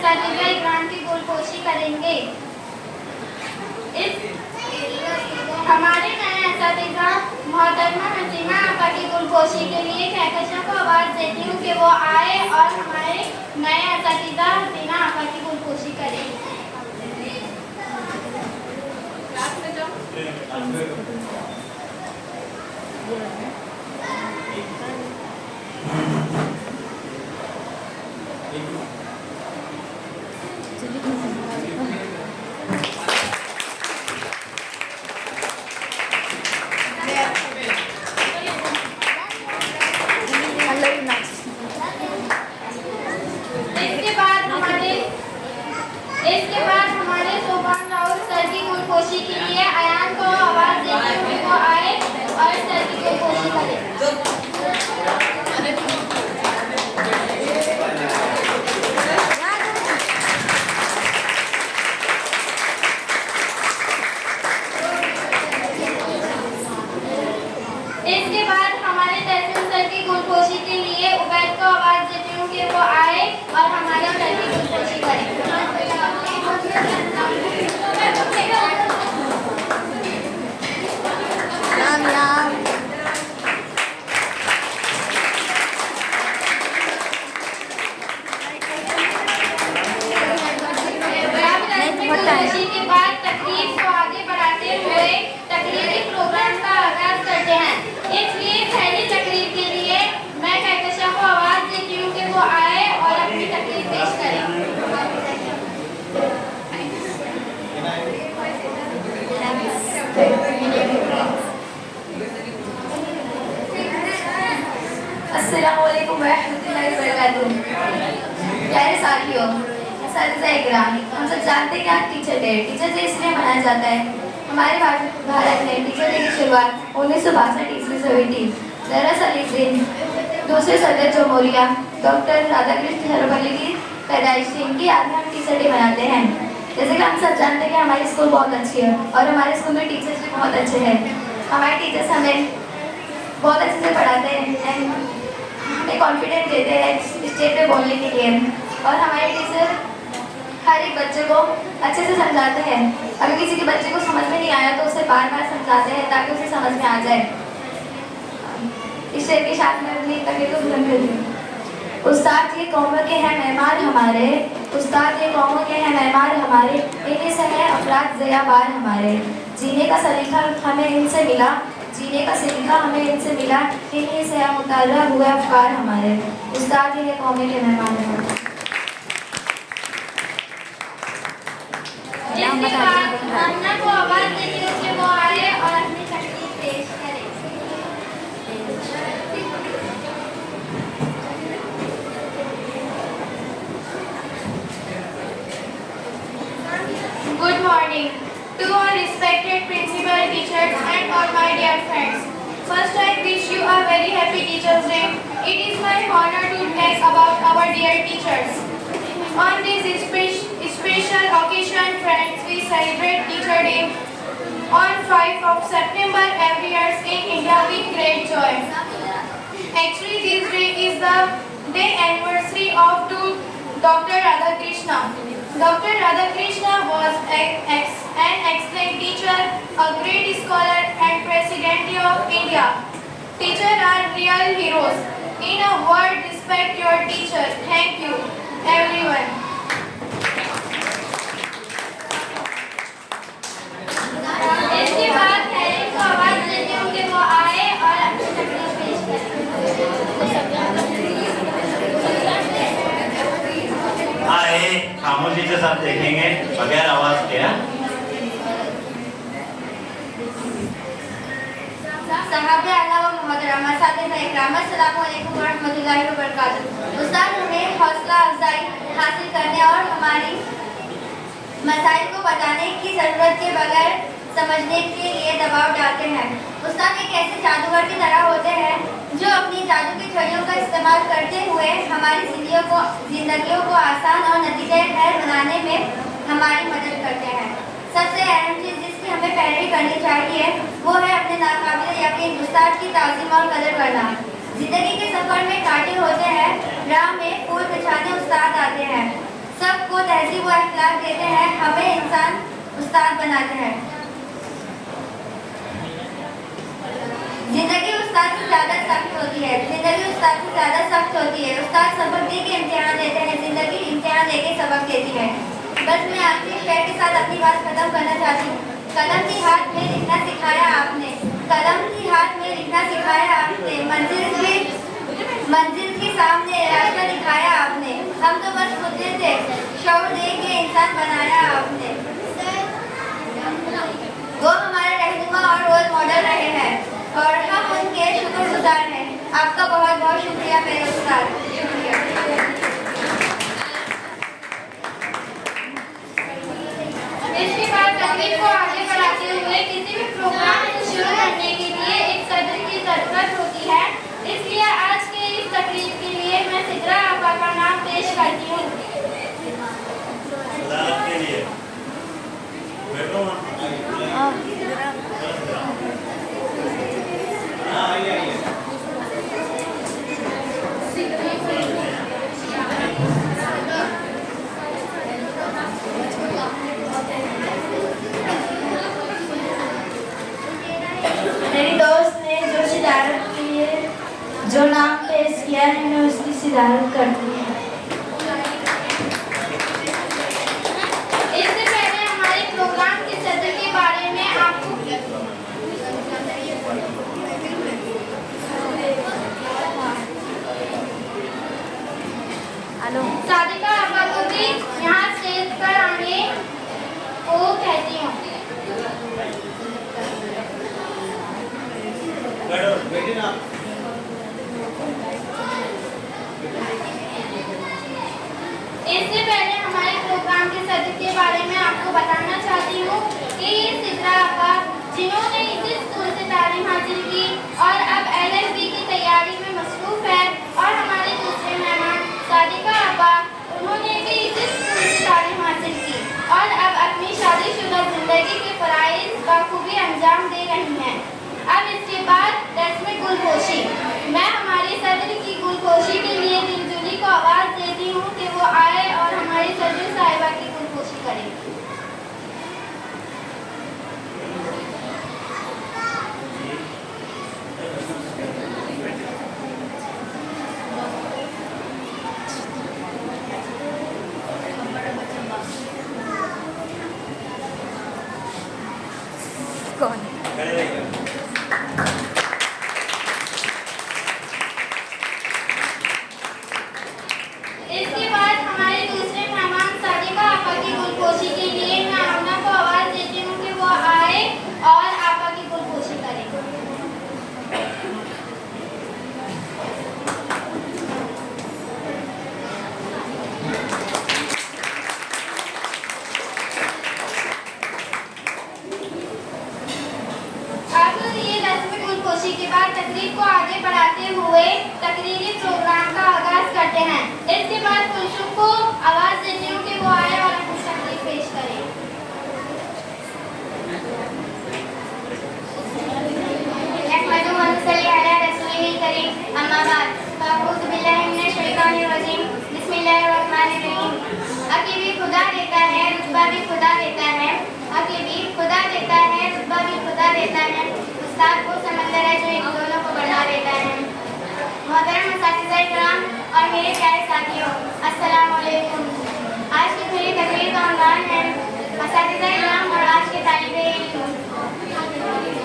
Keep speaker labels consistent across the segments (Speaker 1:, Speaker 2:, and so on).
Speaker 1: असातिज़ा इकराम की गुलपोशी करेंगे। हमारे नए असातिज़ा मोहतरमा नसीमा आपा की गुलपोशी के लिए कहकशां को आवाज़ देती हूँ कि वो आए और हमारे नए असातिज़ा हसीना आपा की गुलपोशी करें। इसके बाद हमारे सोपान राउत सर की गुलपोशी के लिए अयान को आवाज़ देती हूँ कि वो आए और सर की गुलपोशी करें। इसके बाद हमारे तहसील सर की गुलपोशी के लिए उबैद को आवाज़ देती हूँ कि वो आए और हमारे सर की गुलपोशी करें। गुलपोशी के बाद तकरीर को आगे बढ़ाते हुए तकरीरी प्रोग्राम का आगाज करते हैं। इसलिए पहली तकरीर के लिए मैं कहकशां को आवाज़ देती हूँ कि वो आए और अपनी तकरीर पेश करें।
Speaker 2: अस्सलामु अलैकुम रहमतुल्लाहि व बरकातुहू। प्यारे साथियों, असातिज़ा इकराम, हम सब जानते हैं कि आज टीचर डे। टीचर डे इसलिए मनाया जाता है, हमारे भारत में टीचर डे की शुरुआत 1962 ईस्वी से हुई थी। दरअसल इस दिन दूसरे सदर जमहूरिया डॉक्टर राधाकृष्ण सर्वपल्ली की पैदाइश थी। इनकी याद में हम टीचर डे मनाते हैं। जैसे कि हम सब जानते हैं कि हमारी स्कूल बहुत अच्छी है और हमारे स्कूल में टीचर्स भी बहुत अच्छे हैं। हमारे टीचर्स हमें बहुत अच्छे से पढ़ाते हैं एंड हमें कॉन्फिडेंस देते हैं स्टेज पे बोलने के लिए। और हमारे टीचर हर एक बच्चे को अच्छे से समझाते हैं। अगर किसी के बच्चे को समझ में नहीं आया तो उसे बार बार समझाते हैं ताकि उसे समझ में आ जाए। इस शेर के साथ में अपनी तकरीर को बुलंद करती हूँ। उस्ताद ये कौमों के हैं मेहमान हमारे, उस्ताद ये कौमों के हैं मेहमान हमारे, इन्हीं से है अफराद ज़िया बार हमारे। जीने का सलीका हमें इनसे मिला, जीने का सलीका हमें इनसे मिला, इन्हीं से मुतार्रा हुए अफकार हमारे। उस्ताद ये कौमों के मेहमान हमारे।
Speaker 1: इसके बाद अन्ना को आवाज़ देती हूँ कि वो आए और अपनी तकरीर पेश करें। Good morning to our respected principal, teachers and all my dear friends. First, I wish you a very happy Teachers' Day. It is my honor to talk about our dear teachers. On this special occasion, friends, we celebrate Teacher Day on 5th of September every year in India with great joy. Actually, this day is the day anniversary of Dr. Radhakrishna. Dr. Radhakrishna was an excellent teacher, a great scholar and President of India. Teachers are real heroes. In a word, respect your teacher. Thank you, everyone. इसके बाद Helen को आवाज़ देती हूँ कि वो आए और अपनी तकरीर पेश करें।
Speaker 3: आए खामोशी से सब देखेंगे बगैर आवाज के।
Speaker 1: साहब आला व मोहतरम असातिज़ा इकराम, अस्सलामु अलैकुम व रहमतुल्लाहि व बरकातुहू। उस्ताद हमें हौसला अफजाई हासिल करने और हमारी मसाइल को बताने की ज़रूरत के बगैर समझने के लिए दबाव डालते हैं। उस्ताद एक ऐसे जादूगर की तरह होते हैं जो अपनी जादू की छड़ियों का इस्तेमाल करते हुए हमारी जिंदगियों को आसान और नतीजे खैर बनाने में हमारी मदद करते हैं। सबसे अहम चीज़ जिसकी हमें पैरवी करनी चाहिए वो है अपने नाकाबिल यकीन उस्ताद की ताज़ीम और कदर करना। जिंदगी के सफ़र में कांटे होते हैं, राह में फूल बिछाने उस्ताद आते हैं। सबको
Speaker 2: हिसाब देते हैं, हमें इंसान उस्ताद बनाते हैं। जिंदगी उस्ताद से ज़्यादा सख्त होती है, जिंदगी उस्ताद से ज़्यादा सख्त होती है। उस्ताद सबक दे के इम्तिहान देते हैं, जिंदगी इम्तिहान लेके सबक देती है। बस मैं आखिरी शेर के साथ अपनी बात खत्म करना चाहती हूँ। कलम की हाथ में लिखना सिखाया आपने, कलम की हाथ में लिखना सिखाया आपने, मंजिल के सामने रास्ता दिखाया आपने। हम तो बस खुदे थे, शौर दे के इंसान बनाया आपने। वो हमारे रहनुमा और रोल मॉडल रहे हैं और हम उनके शुक्रगुजार हैं। आपका बहुत बहुत शुक्रिया मेरे उस्ताद। शुक्रिया।
Speaker 1: इसके बाद तकरीर को आगे बढ़ाते हुए किसी भी प्रोग्राम को शुरू करने के लिए एक सदर की जरूरत होती है, इसलिए आज के इस तकरीर के लिए मैं सिद्रा आपा का नाम पेश करती हूँ।
Speaker 3: के लिए बैठो
Speaker 2: मेरी दोस्त ने जो सिदारत के लिए जो नाम पेश किया है, मैं उसकी सिदारत करती हूँ।
Speaker 1: इससे पहले हमारे प्रोग्राम के सदर के बारे में आपको सादिका आपा को भी यहाँ स्टेज पर आने को कहती हूँ।
Speaker 3: बैठे ना।
Speaker 1: इससे पहले हमारे प्रोग्राम के सदर के बारे में आपको बताना चाहती हूँ कि ये सिद्रा आपा जिन्होंने इसी स्कूल से तालीम हासिल की और अब LLB की तैयारी में मसरूफ है, और हमारे दूसरे मेहमान सादिका आपा, उन्होंने भी इसी स्कूल से तालीम हासिल की और अब अपनी शादीशुदा जिंदगी के फराइज बखूबी अंजाम दे रही हैं। अब इसके बाद रस्म गुलपोशी। मैं हमारी सदर की गुलपोशी के लिए दिलजुली को आवाज़ देती हूँ कि वो आए और हमारी सदर साहिबा की गुलपोशी करें।
Speaker 3: खड़े रहिए।
Speaker 1: इसके बाद हमारे दूसरे मेहमान सादिका आपा की गुलपोशी के लिए मैं आमना को आवाज़ देती हूँ कि वो आए और आपा की गुलपोशी करें। अब ये रस्म गुलपोशी के बाद तकरीर को आगे बढ़ाते हुए तकरीरी प्रोग्राम का आगाज करते हैं। इसके बाद कुलसुम को आवाज़ देती हूँ कि वो आए और अपनी तकरीर पेश करें। अकीबी खुदा देता है, रुतबा भी खुदा देता है। अकीबी खुदा देता है, रुतबा भी खुदा देता है। उस्ताद वो समंदर है जो इन दोनों को बढ़ा देता है। मोहतरम असातिज़ा-ए-किराम और मेरे प्यारे साथियों, अस्सलाम वालेकुम। आज की मेरी तकरीर का उन्वान है असातिज़ा-ए-किराम और आज के तालिबे-इल्म।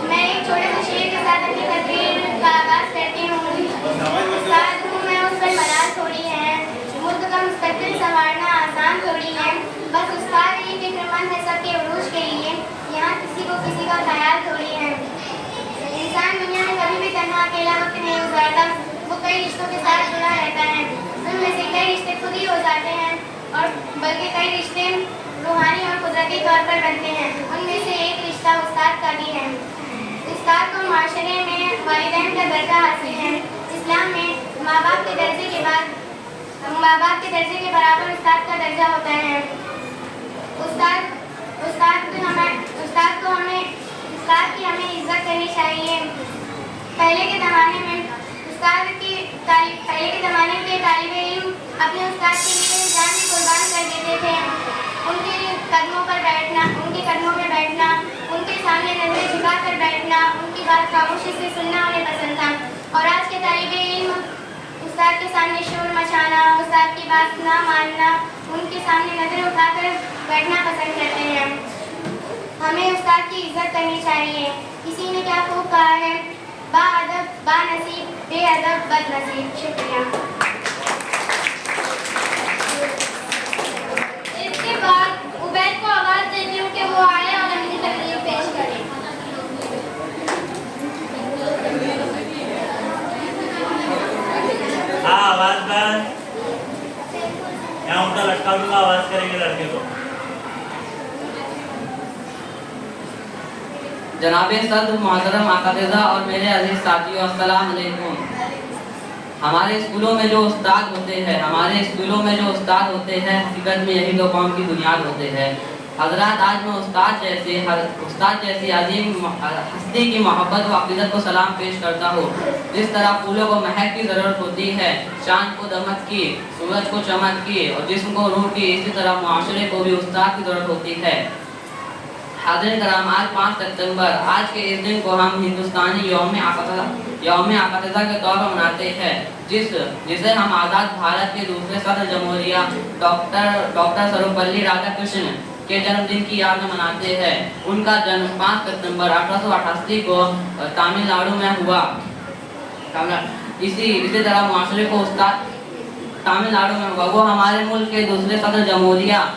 Speaker 1: मैं एक छोटे से शेर के साथ अपनी तकरीर का आगाज़ करती हूँ। उस्ताद हूँ मैं, उस पर मलाल थोड़ी है, मुल्क का मुस्तकबिल संवारना आसान थोड़ी है। बस उस्ताद ही फिक्रमंद है सबके उरूज के लिए, यहाँ किसी को किसी का ख्याल थोड़ी है। इंसान दुनिया में कभी भी तन्हा अकेला वक्त नहीं गुजारता, वो कई रिश्तों के साथ जुड़ा रहता है। उनमें से कई रिश्ते खुद ही हो जाते हैं और बल्कि कई रिश्ते रूहानी और कुदरती तौर पर बनते हैं। उनमें से एक रिश्ता उस्ताद का भी है। उस्ताद को माशरे में वालिदैन का दर्जा हासिल है। इस्लाम में माँ बाप के दर्जे के बाद माँ बाप के दर्जे के बराबर उस्ताद का दर्जा होता है। उस्ताद की हमें इज्जत करनी चाहिए। पहले के ज़माने के तालिबे इल्म अपने उस्ताद के लिए जान भी कुर्बान कर देते थे। उनके झुका कर बैठना, उनकी बात खामोशी से सुनना उन्हें पसंद था। और आज के तालिबे इल्म उस्ताद के सामने शोर मचाना, उस्ताद की बात ना मानना, उनके सामने नजर उठाकर बैठना पसंद करते हैं। हमें उस्ताद की इज्जत करनी चाहिए। किसी ने क्या खूब कहा है, बाअदब बानसीब, बेअदब बदनसीब। शुक्रिया। इसके बाद उबैद को आवाज देती हूँ कि वो आए और अपनी तकरीर पेश करें।
Speaker 3: हाँ, आवाज बंद। यहाँ उल्टा लटका दूंगा, आवाज करेंगे लड़के को।
Speaker 4: जनाबे सदर मोहतरम आकाज़ा और मेरे अजीज साथियों, अस्सलाम वालेकुम। हमारे स्कूलों में जो उस्ताद होते हैं हकीकत में यही तो कौम की बुनियाद होते हैं। हजरात, आज मैं उस्ताद जैसी अजीम हस्ती की मोहब्बत व अक़ीदत को सलाम पेश करता हूँ। जिस तरह फूलों को महक की ज़रूरत होती है, चाँद को दमक की, सूरज को चमक की और जिस्म को रूह की, इसी तरह मुआशरे को भी उस्ताद की ज़रूरत होती है। हाज़िरीन कराम, आज 5 सितंबर, आज के इस दिन को हम हिंदुस्तानी यौम आकाज़ा के तौर पर मनाते हैं, जिसे हम आज़ाद भारत के दूसरे सदर जमहूरिया डॉक्टर सर्वपल्ली राधाकृष्णन के जन्मदिन की याद में मनाते हैं। उनका जन्म 5 सितंबर 1888 को तमिलनाडु में हुआ। इसी तरह मुआशरे को उस्ताद तमिलनाडु में हुआ। वो हमारे मुल्क के दूसरे सदर जमहूरिया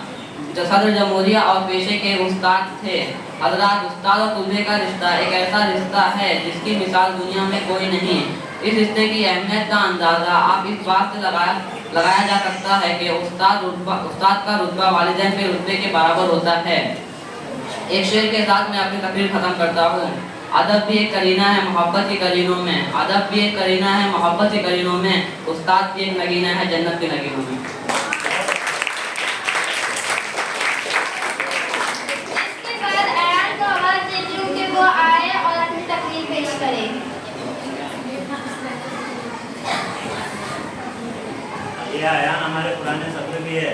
Speaker 4: और पेशे के उस्ताद थे। हज़रात, उस्ताद और तुल्बे का रिश्ता एक ऐसा रिश्ता है जिसकी मिसाल दुनिया में कोई नहीं। इस रिश्ते की अहमियत का अंदाज़ा आप इस बात से लगाया जा सकता है कि उस्ताद का रुतबा वालिदैन के रुतबे के बराबर होता है। एक शेर के साथ मैं अपनी तकरीर ख़त्म करता हूँ। अदब भी एक करीना है मोहब्बत की करीनों में, उस्ताद भी एक नगीना है जन्नत के नगीनों में।
Speaker 1: वो आए और अपनी तकरीर पेश करें।
Speaker 3: ये आयान हमारे पुराने सत्र भी है।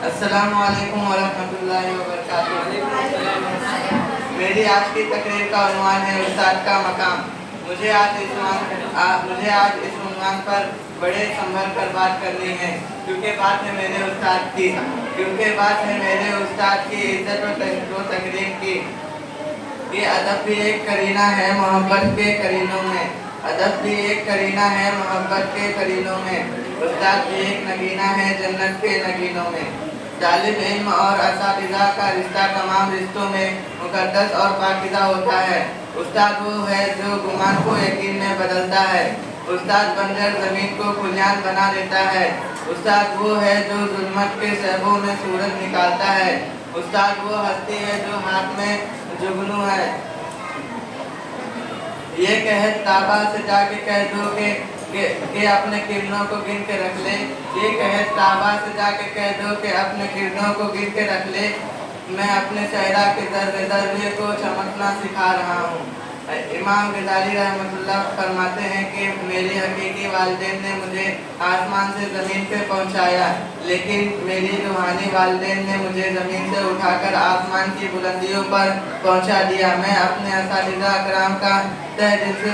Speaker 5: अस्सलाम वालेकुम वरहमतुल्लाहि वबरकातुहू। मेरी आज की तकरीर का उन्वान है उस्ताद का मकाम। मुझे आज इस उन्वान पर बड़े संभल कर बात करनी है, क्योंकि बात है मेरे उस्ताद की इज्जत व तकरीम की। ये अदब भी एक करीना है मोहब्बत के करीनों में, उस्ताद भी एक नगीना है जन्नत के नगीनों में। तालिब इल्म और असातिज़ा का रिश्ता तमाम रिश्तों में मुक़द्दस और पाकीज़ा होता है। उस्ताद वो है जो गुमान को यकीन में बदलता है। उस्ताद बंजर ज़मीन को खुलियान बना देता है। उस्ताद वो है जो जुल्मत के शहबों में सूरज निकालता है। उस्ताद वो हस्ती है जो हाथ में जुगनू है। ये कहत ताबा से जाके कह दो कि अपने किरणों को गिन के रख ले। अपने किरणों को गिन के रख ले। मैं अपने चेहरा के दर्रे को चमकना सिखा रहा हूँ। इमाम गजाली रहमतुल्लाह फरमाते हैं कि मेरे हकीकी वालिदैन ने मुझे आसमान से ज़मीन पे पहुँचाया, लेकिन मेरी रूहानी वालिदैन ने मुझे ज़मीन से उठाकर आसमान की बुलंदियों पर पहुँचा दिया। मैं अपने असातिज़ा अकराम का तहे दिल से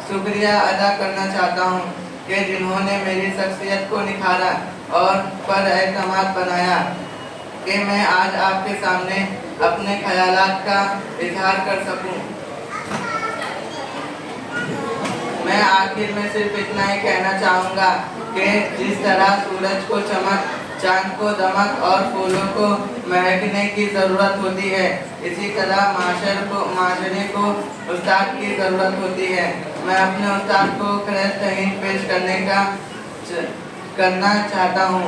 Speaker 5: शुक्रिया अदा करना चाहता हूँ कि जिन्होंने मेरी शख्सियत को निखारा और पर एतमाद बनाया कि मैं आज आपके सामने अपने ख्यालात का इजहार कर सकूं। मैं आखिर में सिर्फ इतना ही कहना चाहूँगा कि जिस तरह सूरज को चमक, चाँद को दमक और फूलों को महकने की ज़रूरत होती है, इसी तरह माशरे को उस्ताद की ज़रूरत होती है। मैं अपने उस्ताद को खैर तहीन पेश करना चाहता हूँ।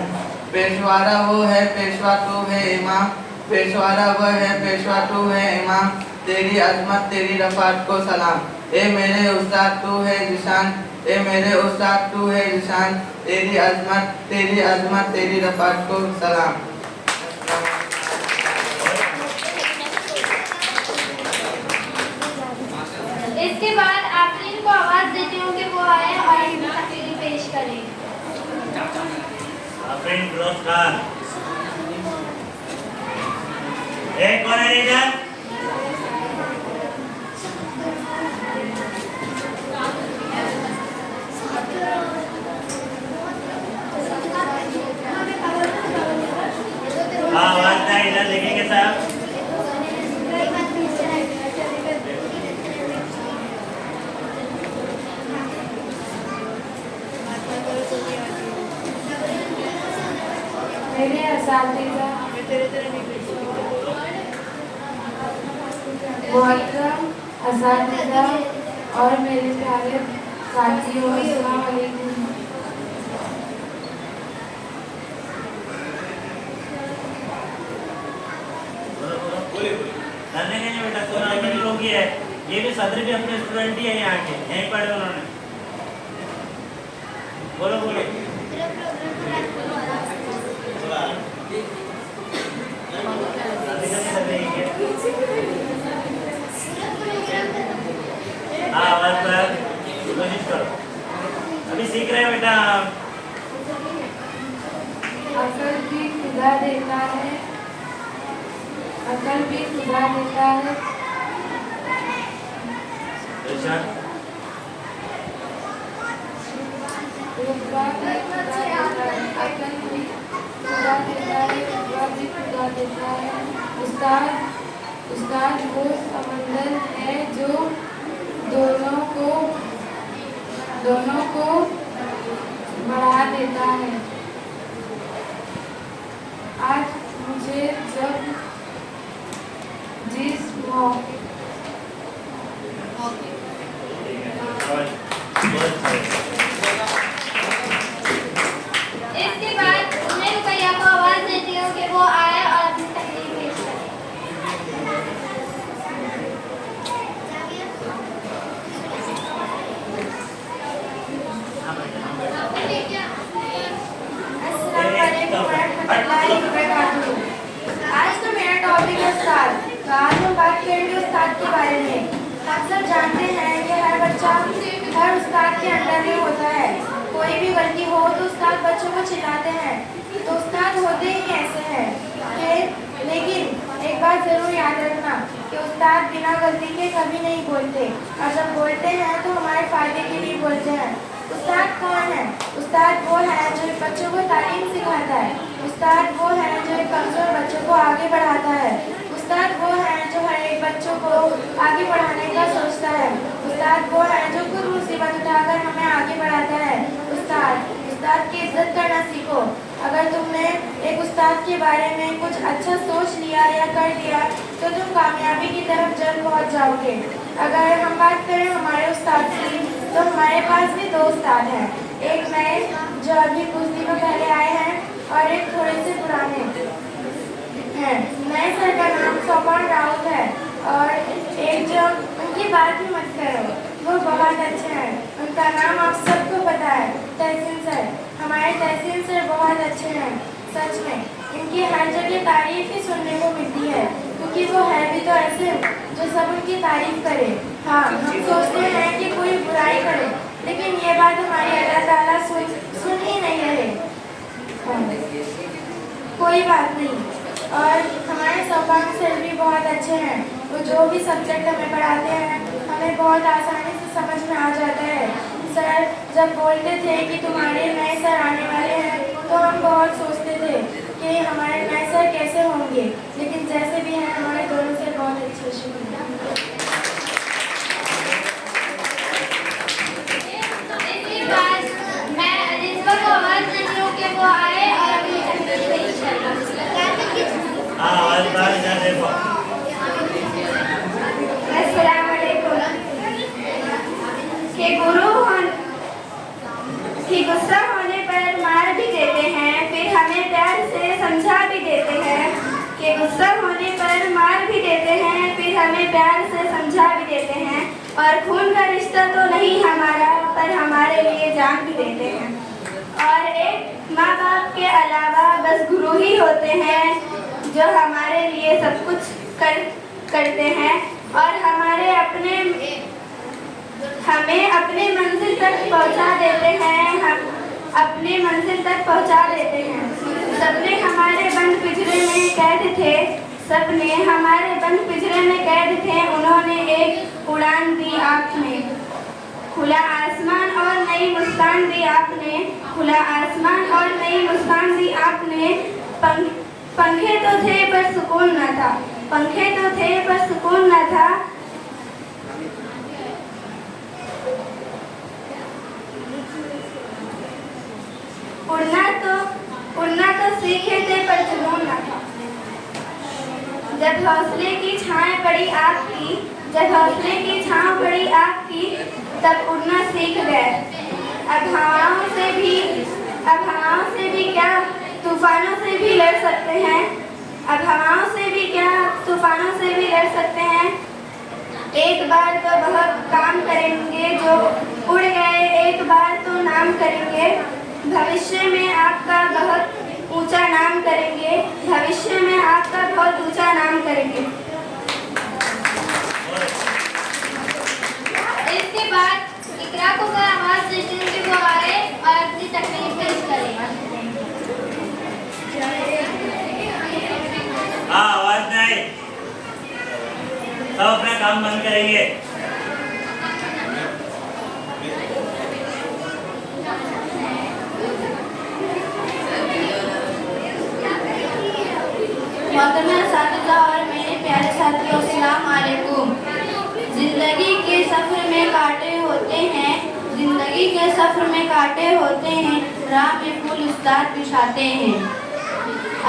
Speaker 5: पेशवारा वो है, पेशवा तू है इमाम। तेरी अजमत तेरी रफ़ात को सलाम। ए मेरे उस्ताद तू है जिशान, तेरी अजमत तेरी रफ़ात को सलाम।
Speaker 1: इसके बाद आफरीन को आवाज देती हूँ कि वो आए और अपनी तकरीर पेश करें।
Speaker 3: आफरीन, क्लोज कर। एक कौन है रीजन? हाँ आवाज नहीं, इधर देखेंगे साहब।
Speaker 1: मेरे असातिज़ा मोहतरम असातिज़ा और मेरे प्यारे साथियों, अस्सलाम वालेकुम।
Speaker 3: करने के बेटा तो भी लोग ही है, ये भी सदर भी अपने स्टूडेंट ही है यहाँ के, यहीं पढ़े उन्होंने। बोलो बोलो। हाँ आवाज पर कोशिश करो, अभी सीख रहे हैं बेटा।
Speaker 1: अकल भी खुदा देता है, अकल भी खुदा देता है। रुतबा भी खुदा देता है, अकल भी खुदा देता है, रुतबा भी खुदा देता है। उस्ताद वो समंदर है जो दोनों को बढ़ा देता है। आज मुझे जब जिस मौके
Speaker 2: इसके बाद मैं रुकैया को आवाज देती हूँ कि वो आए और अपनी तकरीर पेश करे।
Speaker 1: आज तो मेरा टॉपिक है उस्ताद। तो आज हम बात करेंगे उस्ताद के बारे में। हम सब जानते हैं कि हर बच्चा हर उस्ताद के अंडर में होता है। कोई भी गलती हो तो उस्ताद बच्चों को चिल्लाते हैं। तो उस्ताद होते ही ऐसे हैं कि लेकिन एक बात जरूर याद रखना कि उस्ताद बिना गलती के कभी नहीं बोलते, और जब बोलते हैं तो हमारे फायदे के लिए बोलते हैं। उस्ताद कौन है? उस्ताद वो है जो बच्चों को तालीम सिखाता है। उस्ताद वो है जो कमजोर बच्चों को आगे बढ़ाता है। उस्ताद वो है जो हर एक बच्चों को आगे बढ़ाने का सोचता है। उस्ताद वो है जो खुद मुसीबत उठाकर हमें आगे बढ़ाता है। उस्ताद की इज्जत करना सीखो। अगर तुमने एक उस्ताद के बारे में कुछ अच्छा सोच लिया या कर लिया तो तुम कामयाबी की तरफ जल्द पहुंच जाओगे। अगर हम बात करें हमारे उस्ताद की, तो हमारे पास भी दो उस्ताद हैं। एक नए जो अभी कुछ दिनों पहले आए हैं और एक थोड़े से पुराने हैं। नए सर का नाम सोपान राउत है और एक जो उनकी बात ही मत करो, वो बहुत अच्छे हैं। उनका नाम आप सबको पता है, तहसीन सर। हमारे तहसीन सर बहुत अच्छे हैं। सच में इनकी हर जगह तारीफ ही सुनने को मिलती है, क्योंकि वो है भी तो ऐसे जो सब उनकी तारीफ करे। हाँ, हम सोचते हैं कि कोई बुराई करे, लेकिन ये बात हमारी अल्लाह ताला सुन ही नहीं रहे। कोई बात नहीं। और हमारे सोपान सर भी बहुत अच्छे हैं। वो जो भी सब्जेक्ट हमें पढ़ाते हैं हमें बहुत आसानी से समझ में आ जाता है। सर जब बोलते थे कि तुम्हारे नए सर आने वाले हैं तो हम बहुत सोचते थे कि हमारे नए सर कैसे होंगे, लेकिन जैसे भी हैं हमारे दोनों सर बहुत अच्छे। शुक्रिया।
Speaker 2: इसके बाद मैं अलिज़ा को आवाज देती हूँ कि वो आए और अपनी तकरीर पेश करे।
Speaker 3: हाँ आवाज बाहर जा देखो।
Speaker 1: अस्सलाम वालेकुम। कि गुस्सा होने पर मार भी देते हैं, फिर हमें प्यार से समझा भी देते हैं। कि गुस्सा होने पर मार भी देते हैं, फिर हमें प्यार से समझा भी देते हैं। और खून का रिश्ता तो नहीं हमारा, पर हमारे लिए जान भी देते हैं। और एक माँ बाप के अलावा बस गुरु ही होते हैं जो हमारे लिए सब कुछ करते हैं और हमें अपने मंजिल तक पहुंचा देते हैं। हम अपनी मंजिल तक पहुंचा देते हैं। सपने हमारे बंद पिंजरे में कैद थे, सपने हमारे बंद पिंजरे में कैद थे, उन्होंने एक उड़ान दी आँख में। खुला आसमान और नई मुस्कान दी आपने, खुला आसमान और नई मुस्कान दी आपने। पंखे तो थे पर सुकून न था, पंखे तो थे पर सुकून न था। उड़ना तो सीखे थे पर जुनून न था। जब हौसले की छाएं पड़ी आपकी, जब हौसले की छांव पड़ी आपकी, तब उड़ना सीख गए। अब हवाओं से भी क्या तूफानों से भी लड़ सकते हैं। अब हवाओं से भी क्या तूफानों से भी लड़ सकते हैं। एक बार तो बहुत काम करेंगे जो उड़ गए, एक बार तो नाम करेंगे। भविष्य में आपका बहुत ऊंचा नाम करेंगे, भविष्य में आपका बहुत ऊंचा नाम करेंगे। इसके बाद इकरा को मैं आवाज देती हूँ कि वो आए और अपनी तकलीफ पेश करें।
Speaker 3: हाँ, आवाज नहीं, सब अपना काम बंद करेंगे।
Speaker 1: मोहतरमा साथिया और मेरे प्यारे साथियों, अस्सलाम वालेकुम। जिंदगी के सफर में कांटे होते हैं, जिंदगी के सफर में कांटे होते हैं, राह में फूल उस्ताद बिछाते हैं।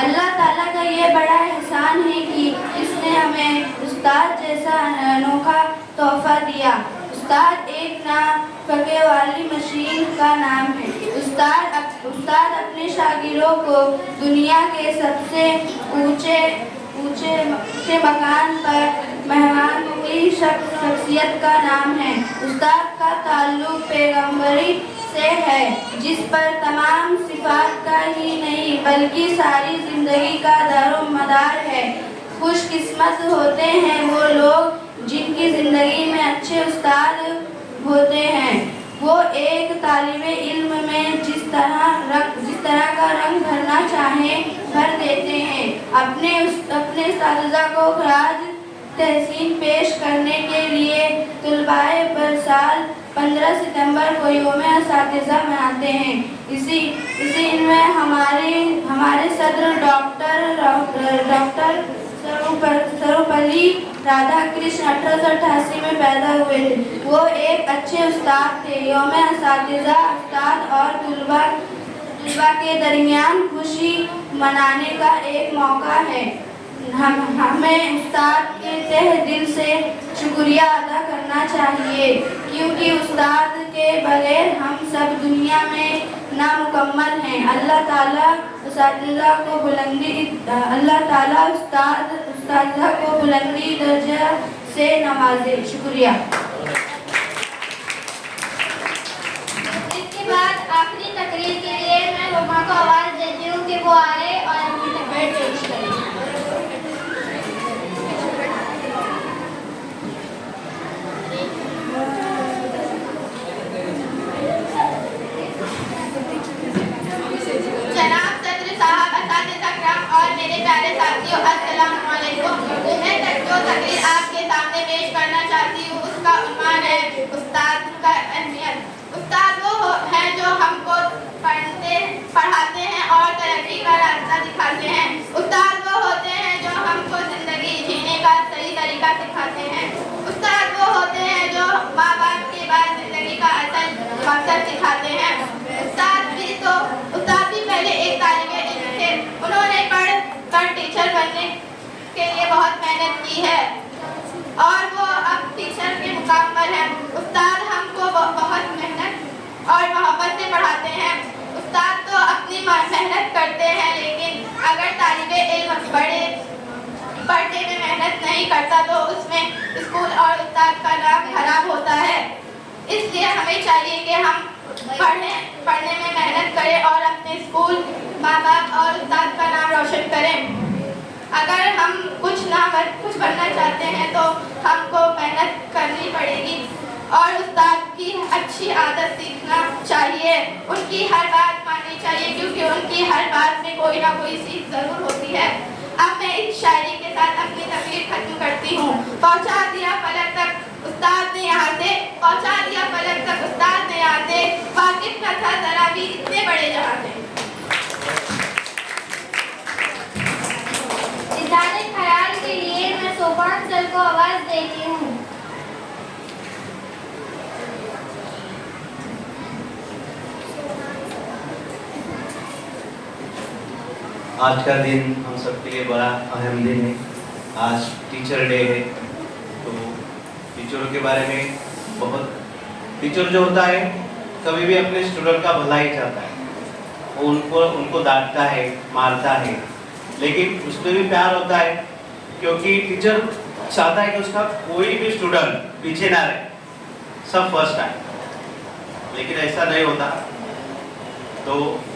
Speaker 1: अल्लाह ताला का ये बड़ा एहसान है कि इसने हमें उस्ताद जैसा अनोखा तोहफा दिया। उस्ताद एक ना फके वाली मशीन का नाम है। उस्ताद अपने शागिर्दों को दुनिया के सबसे ऊंचे मकान पर मेहमान हुई शख्सियत का नाम है। उस्ताद का ताल्लुक पैगंबरी से है, जिस पर तमाम सिफात का ही नहीं बल्कि सारी जिंदगी का दारोमदार है। खुशकिस्मत होते हैं वो लोग जिनकी जिंदगी में अच्छे उस्ताद होते हैं। वो एक तालिबे इल्म में जिस तरह का रंग भरना चाहें भर देते हैं। अपने उस्तादिज़ा को खराज तहसीन पेश करने के लिए तुलबाए बरसाल 15 सितंबर को यौम-ए-असातिज़ा मनाते हैं। इसी में हमारे सदर डॉक्टर सर्वपल्ली राधाकृष्ण 1888 में पैदा हुए थे। वो एक अच्छे उस्ताद थे। यौम-ए-असातिज़ा उस्ताद और तुलबा के दरमियान खुशी मनाने का एक मौका है। हमें उस्ताद के तहे दिल से शुक्रिया अदा करना चाहिए, क्योंकि उस्ताद के बगैर हम सब दुनिया में नामुकम्मल हैं। अल्लाह ताला उस्तादिज़ा को बुलंदी दर्जा से नवाजे। शुक्रिया। इसके बाद आखिरी तकरीर के लिए मैं हुमा को आवाज़ देती हूँ कि वो आए और अपनी तकरीर पेश करें। जनाब सदर साहब, असातिज़ा किराम और मेरे प्यारे साथियों, अस्सलाम वालेकुम। मैं जो तकरीर आपके सामने पेश करना चाहती हूँ उसका उन्वान है उस्ताद का अहमियत। उस्ताद वो हैं जो हमको पढ़ाते हैं और तरक्की का रास्ता दिखाते हैं। उस्ताद वो होते हैं जो हमको जिंदगी जीने का सही तरीका सिखाते हैं। उस्ताद वो होते हैं जो माँ बाप के बाद जिंदगी का असल मकसद सिखाते हैं। उस्ताद भी पहले एक तालिबे इल्म थे। उन्होंने पढ़ टीचर बनने के लिए बहुत मेहनत की है और वो अब टीचर के मुकाम पर हैं। उस्ताद हमको बहुत मेहनत और मोहब्बत से पढ़ाते हैं। उस्ताद तो अपनी मेहनत करते हैं, लेकिन अगर तालिबे इल्म पढ़ने में मेहनत नहीं करता तो उसमें स्कूल और उस्ताद का नाम खराब होता है। इसलिए हमें चाहिए कि हम पढ़ने में मेहनत करें और अपने स्कूल, माँ बाप और उस्ताद का नाम रोशन करें। अगर हम कुछ बनना चाहते हैं तो हमको मेहनत करनी पड़ेगी और उस्ताद की अच्छी आदत सीखना चाहिए। उनकी हर बात माननी चाहिए, क्योंकि उनकी हर बात में कोई ना कोई सीख जरूर होती है। अब मैं इस शायरी के साथ अपनी तकरीर खत्म करती हूँ। पहुँचा दिया फलक तक उस्ताद ने यहाँ से, पहुँचा दिया फलक तक उस्ताद ने यहाँ से, वाकिफ न था जरा भी इतने बड़े जहाँ से।
Speaker 2: इजाज़े ख्याल के लिए मैं सोपान सर को आवाज देती हूँ।
Speaker 6: आज का दिन हम सबके लिए बड़ा अहम दिन है। आज टीचर डे है, तो टीचरों के बारे में बहुत, टीचर जो होता है कभी भी अपने स्टूडेंट का भला ही चाहता है। वो उनको डांटता है, मारता है, लेकिन उसमें भी प्यार होता है, क्योंकि टीचर चाहता है कि उसका कोई भी स्टूडेंट पीछे ना रहे, सब फर्स्ट आए। लेकिन ऐसा नहीं होता, तो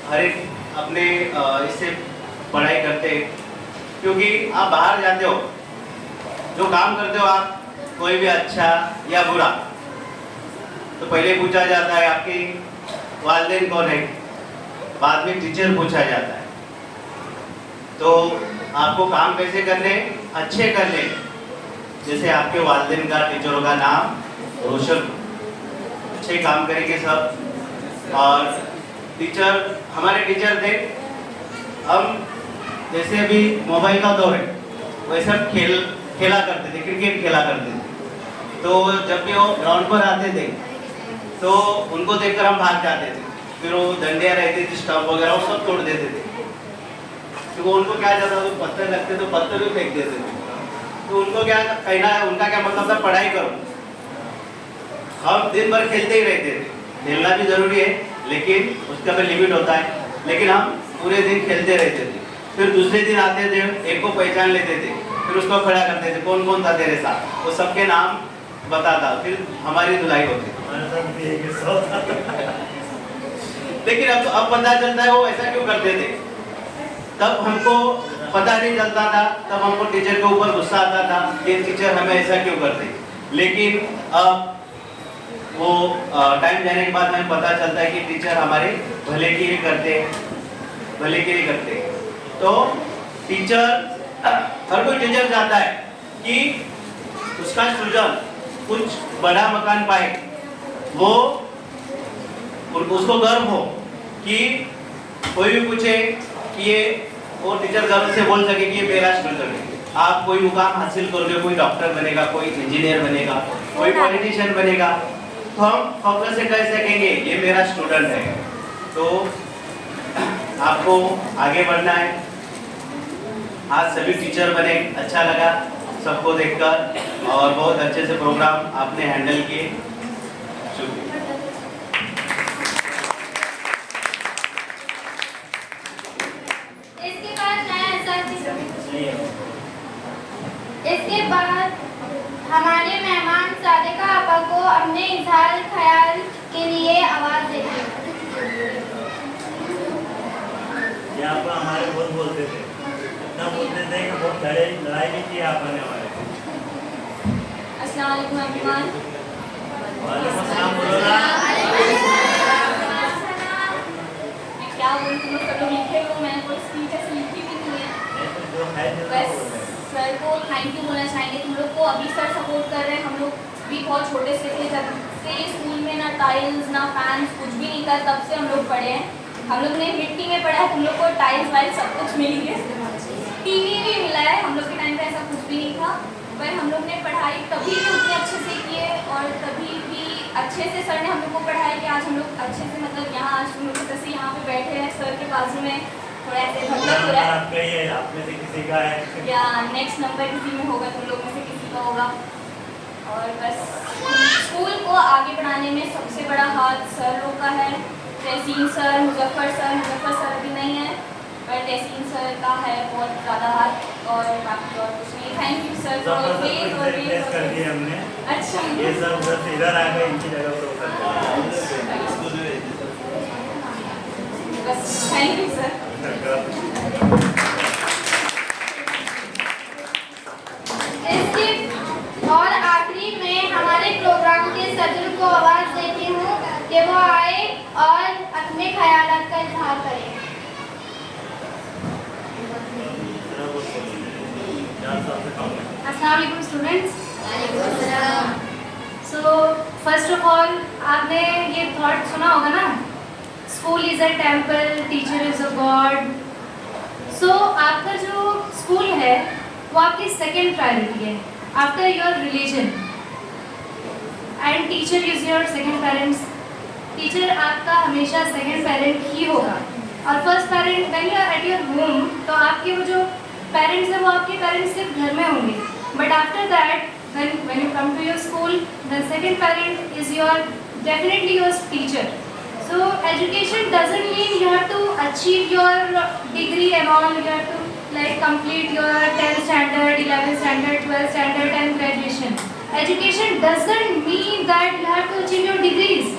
Speaker 6: हर एक अपने इससे पढ़ाई करते, क्योंकि आप बाहर जाते हो, जो काम करते हो आप, कोई भी अच्छा या बुरा, तो पहले पूछा जाता है आपकी वालिदैन कौन है, बाद में टीचर पूछा जाता है। तो आपको काम कैसे करने, अच्छे करने, जैसे आपके वालिदैन का, टीचरों का नाम रोशन, अच्छे काम करेंगे सब। और टीचर, हमारे टीचर थे, हम जैसे अभी मोबाइल का दौर है, वैसे हम खेला करते थे, क्रिकेट खेला करते थे। तो जब भी वो ग्राउंड पर आते थे तो उनको देखकर हम भाग जाते थे, फिर वो डंडियाँ रहती थी, स्टंप वगैरह वो सब तोड़ देते थे। तो उनको क्या जाता, तो पत्थर लगते तो पत्थर भी फेंक देते थे। तो उनको क्या कहना है, उनका क्या मतलब था, पढ़ाई करो। हम दिन भर खेलते ही रहते थे, खेलना भी जरूरी है, लेकिन उसका भी लिमिट होता है। लेकिन हम पूरे दिन खेलते रहते थे, फिर दूसरे दिन आते थे, एक को पहचान लेते थे, फिर उसको खड़ा करते थे, कौन कौन था तेरे साथ, वो सबके नाम बताता, फिर हमारी धुलाई होती। लेकिन अब पता चलता है वो ऐसा क्यों करते थे। तब हमको पता नहीं चलता था, तब हमको टीचर के ऊपर गुस्सा आता था कि टीचर हमें ऐसा क्यों करते। लेकिन अब वो टाइम जाने के बाद हमें पता चलता है कि टीचर हमारे भले के लिए करते हैं, भले के लिए करते हैं। तो टीचर, हर कोई टीचर चाहता है कि उसका स्टूडेंट कुछ बड़ा मकान पाए, वो उसको गर्व हो कि कोई भी पूछे कि ये, वो टीचर गर्व से बोल सके कि ये मेरा स्टूडेंट है। आप कोई मुकाम हासिल करोगे, कोई डॉक्टर बनेगा, कोई इंजीनियर बनेगा, कोई पॉलिटिशियन बनेगा, तो हम फख्र से कह सकेंगे ये मेरा स्टूडेंट है। तो आपको आगे बढ़ना है। आज सभी टीचर बने, अच्छा लगा सबको देखकर, और बहुत अच्छे से प्रोग्राम आपने हैंडल किए। शुक्रिया।
Speaker 2: इसके बाद हमारे मेहमान सादिका आपा को अपने इजहार ख्याल के लिए आवाज देते हैं।
Speaker 3: ये आपा हमारे बहुत बोलते थे, इतना बोलते थे कि बहुत लड़ाई भी की आपने हमारे।
Speaker 2: अस्सलाम वालेकुम मेहमान।
Speaker 3: वालेकुम अस्सलाम, बोलो ना।
Speaker 2: मैं क्या बोलूं, तुम लोग सब लोग लिखे हो, मैंने कोई स्पीच ऐसे लिखी भी नहीं है। बस सर को थैंक यू बोलना चाहेंगे। तुम लोग को अभी सर सपोर्ट कर रहे हैं। हम लोग भी बहुत छोटे से थे, जब से स्कूल में ना टाइल्स ना फैंस कुछ भी नहीं था, तब से हम लोग पढ़े हैं। हम लोग ने मिट्टी में पढ़ा है, तुम लोग को टाइल्स वाइल्स सब कुछ मिल गया, टीवी भी मिला है। हम लोग के टाइम पे ऐसा कुछ भी नहीं था, पर हम लोग ने पढ़ाई तभी भी उतने अच्छे से किए, और तभी भी अच्छे से सर ने हम लोग को पढ़ाया कि आज हम लोग अच्छे से, मतलब यहाँ आज तुम लोग जैसे यहाँ पे बैठे हैं सर के बाजू में, थोड़ा ऐसे मतलब हो रहा है
Speaker 3: आपका ही है, आप में से किसी का है,
Speaker 2: या नेक्स्ट नंबर किसी में होगा, तुम लोग में से किसी का होगा। और बस स्कूल को आगे बढ़ाने में सबसे बड़ा हाथ सर लोग का है। तहसीन सर, मुजफ्फर सर अभी नहीं है, पर तहसीन सर का है बहुत ज़्यादा हाथ, और बाकी और कुछ नहीं। Thank you sir for always always
Speaker 3: कर दिए हमने।
Speaker 2: अच्छा,
Speaker 3: ये सब उधर से इधर आ गए, इनकी जगह पर
Speaker 2: बस थैंक यू सर। इसके और आखिरी में हमारे प्रोग्राम के सदर को आवाज देती हूँ कि वो आए और अपने ख्यालात का इजहार करें।
Speaker 3: 4 साल से कम है।
Speaker 7: अस्सलाम वालेकुम students. So first of all आपने ये थॉट सुना होगा ना, school is a temple, teacher is a god. So आपका जो स्कूल है वो आपकी सेकेंड प्रायोरिटी है after your religion, and teacher is your second parents. Teacher आपका हमेशा सेकेंड पेरेंट ही होगा, और first parent when you are at your home, तो आपके वो जो पेरेंट्स हैं वो आपके पेरेंट्स सिर्फ घर में होंगे, but after that when you come to your school, the second parent is your definitely your teacher. So education doesn't mean you have to achieve your degree and all, you have to like complete your 10th standard, 11th standard, 12th standard and graduation. Education doesn't mean that you have to achieve your degrees.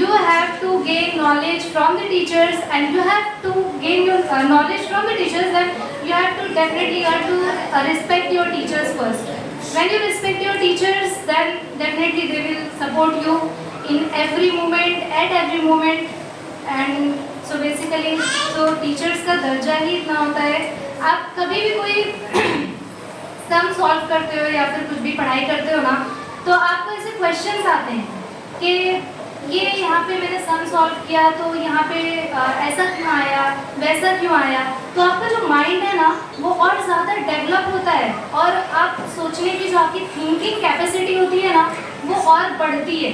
Speaker 7: You have to gain knowledge from the teachers, and you have to gain your knowledge from the teachers, and you have to definitely respect your teachers first. When you respect your teachers, then definitely they will support you in every moment, at every moment. And so basically, so teachers का दर्जा ही इतना होता है। आप कभी भी कोई sum solve करते हो या फिर कुछ भी पढ़ाई करते हो ना, तो आपको ऐसे क्वेश्चंस आते हैं कि ये यहाँ पे मैंने सम सॉल्व किया तो यहाँ पे ऐसा क्यों आया, वैसा क्यों आया। तो आपका जो माइंड है ना वो और ज़्यादा डेवलप होता है, और आप सोचने की जो आपकी थिंकिंग कैपेसिटी होती है ना वो और बढ़ती है,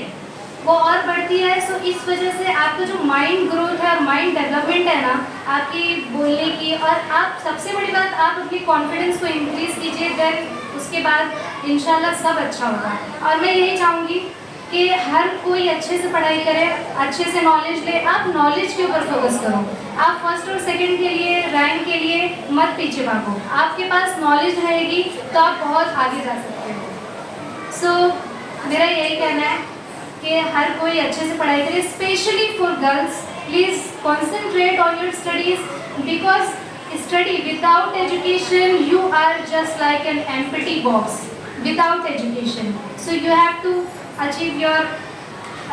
Speaker 7: वो और बढ़ती है। सो इस वजह से आपका जो माइंड ग्रोथ है और माइंड डेवलपमेंट है ना आपकी बोलने की, और आप सबसे बड़ी बात आप अपनी कॉन्फिडेंस को इंक्रीज़ कीजिए, देन उसके बाद इंशाल्लाह सब अच्छा होगा। और मैं यही चाहूँगी कि हर कोई अच्छे से पढ़ाई करे, अच्छे से नॉलेज ले। आप नॉलेज के ऊपर फोकस करो, आप फर्स्ट और सेकंड के लिए, रैंक के लिए मत पीछे भागो। आपके पास नॉलेज रहेगी तो आप बहुत आगे जा सकते हो। सो मेरा यही कहना है कि हर कोई अच्छे से पढ़ाई करे, specially for girls. Please concentrate on your studies, because study without education you are just like an empty box without education. So you have to achieve your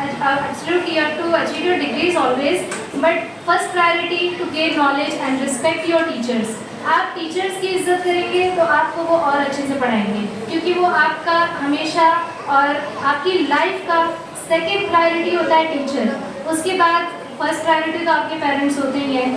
Speaker 7: absolutely you have to achieve your degrees always, but first priority to gain knowledge and respect your teachers. आप teachers की इज्जत करेंगे तो आपको वो और अच्छे से पढ़ाएंगे, क्योंकि वो आपका हमेशा और आपकी लाइफ का सेकेंड प्रायोरिटी होता है टीचर। उसके बाद फर्स्ट प्रायोरिटी तो आपके पेरेंट्स होते ही हैं,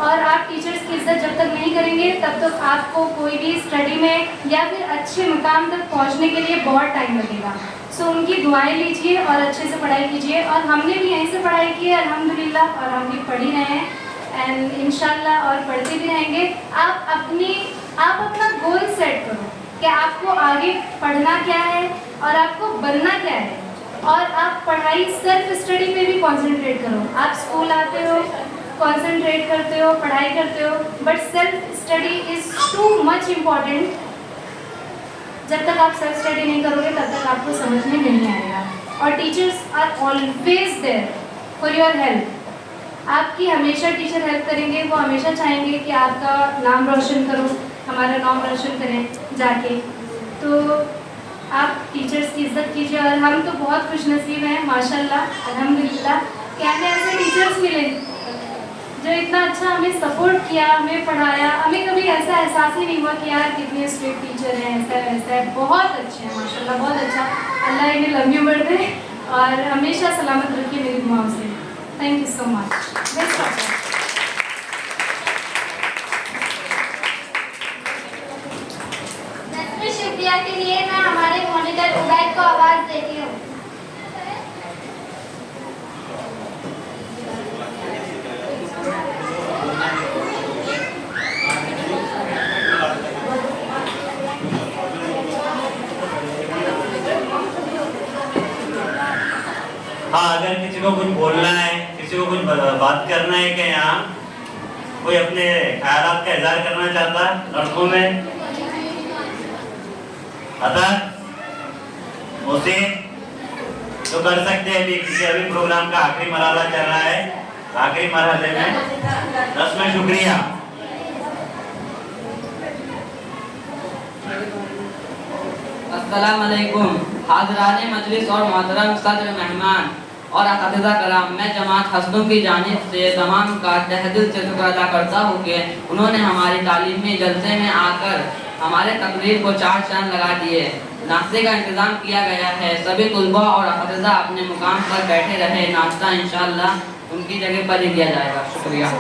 Speaker 7: और आप टीचर्स की इज्जत जब तक नहीं करेंगे तब तक आपको कोई भी स्टडी में या फिर अच्छे मुकाम तक पहुंचने के लिए बहुत टाइम लगेगा। सो उनकी दुआएं लीजिए और अच्छे से पढ़ाई कीजिए, और हमने भी यहीं से पढ़ाई की है अल्हम्दुलिल्लाह, और हम भी पढ़ ही रहे हैं एंड इंशाल्लाह और पढ़ते भी रहेंगे। आप अपना गोल सेट करो कि आपको आगे पढ़ना क्या है और आपको बनना क्या है, और आप पढ़ाई सेल्फ स्टडी पे भी कॉन्सेंट्रेट करो। आप स्कूल आते हो, कॉन्सेंट्रेट करते हो, पढ़ाई करते हो, but self study is too much important. जब तक आप सेल्फ स्टडी नहीं करोगे तब तक आपको समझ में नहीं आएगा, और teachers are always there for your help. आपकी हमेशा टीचर हेल्प करेंगे, वो हमेशा चाहेंगे कि आपका नाम रोशन करो, हमारा नाम रोशन करें जाके। तो आप टीचर्स की इज्जत कीजिए, और हम तो बहुत खुशनसीब हैं माशाल्लाह अल्हम्दुलिल्लाह कि हमें ऐसे टीचर्स मिले जो इतना अच्छा हमें सपोर्ट किया, हमें पढ़ाया। हमें कभी ऐसा एहसास ही नहीं हुआ कि यार कितने स्ट्रिक्ट टीचर हैं, ऐसा वैसा है। बहुत अच्छे हैं माशाल्लाह, बहुत अच्छा। अल्लाह इन्हें लंबी उम्र दे और हमेशा सलामत रखिए मेरी दुआओं से। Thank you so much. Best of luck.
Speaker 1: शुक्रिया के लिए मैं हमारे मॉनिटर उबैद को आवाज़ देती हूँ।
Speaker 3: हाँ, अगर किसी को कुछ बोलना है, किसी को कुछ बात करना है, क्या यहाँ कोई अपने ख्यालात का इजहार करना चाहता लड़कों में आता उसे तो कर सकते हैं। अभी प्रोग्राम का आखिरी मरहला चल रहा है, आखिरी मरहले में 10 में शुक्रिया।
Speaker 4: अस्सलाम वालेकुम हाज़रान मजलिस और मोहतरम सदर मेहमान और असातिज़ा कराम, मैं जमात हसनों की जानिब से तमाम का तहे दिल से शुक्र अदा करता हूँ कि उन्होंने हमारी तालीमी जलसे में आकर हमारे तकरीर को 4 चांद लगा दिए। नाश्ते का इंतज़ाम किया गया है। सभी तुलबा और असातिज़ा अपने मुकाम पर बैठे रहे। नाश्ता इंशाअल्लाह उनकी जगह पर ही दिया जाएगा। शुक्रिया।